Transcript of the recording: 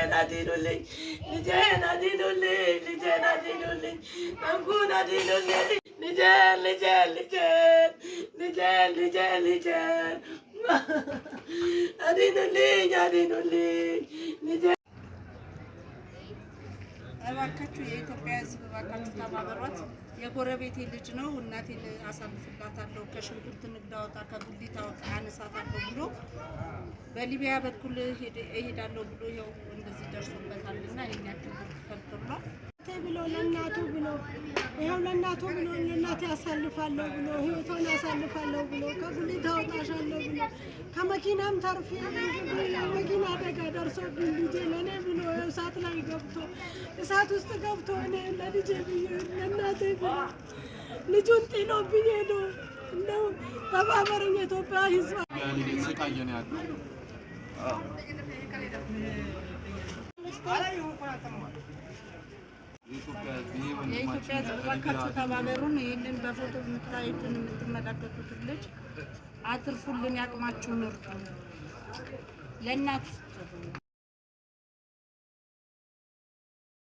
ልጄን አድኑልኝ ልጄን አድኑልኝ ልጄን አድኑልኝ እንኩን አድኑልኝ ልጄን ልጄን ልጄን ልጄን ልጄን ልጄን አድኑልኝ አድኑልኝ ልጄን እባካችሁ የኢትዮጵያ ሕዝብ እባካችሁ ተባበሯት። የጎረቤቴ ልጅ ነው። እናቴን አሳልፍላታለሁ ከሽንኩርት ንግድ አወጣ ከጉሊት አወጣ አነሳታለሁ ብሎ በሊቢያ በኩል እሄዳለሁ ብሎ ይኸው እንደዚህ ደርሶበታልና ይሄን ያክል ተፈልቷል ብሎ ለእናቱ ብሎ ይኸው ለእናቱ ብሎ ለእናቴ አሳልፋለሁ ብሎ ህይወቷን አሳልፋለሁ ብሎ ከጉሊት አወጣሻለሁ ብሎ ከመኪናም ተርፌ መኪና አደጋ ደርሶብኝ ልጄ ለእኔ ብሎ እሳት ላይ ገብቶ እሳት ውስጥ ገብቶ እኔ ለልጄ ብዬ ለእናቴ ብሎ ልጁን ጥሎብኝ ሄዶ እንደው ተባበረኝ የኢትዮጵያ ሕዝብ የኢትዮጵያ ሕዝብ እባካችሁ ተባበሩን። ይህንን በፎቶ የምታዩትን የምትመለከቱትን ልጅ አትርፉልን፣ ያቅማችሁን እርዱ። ለእናት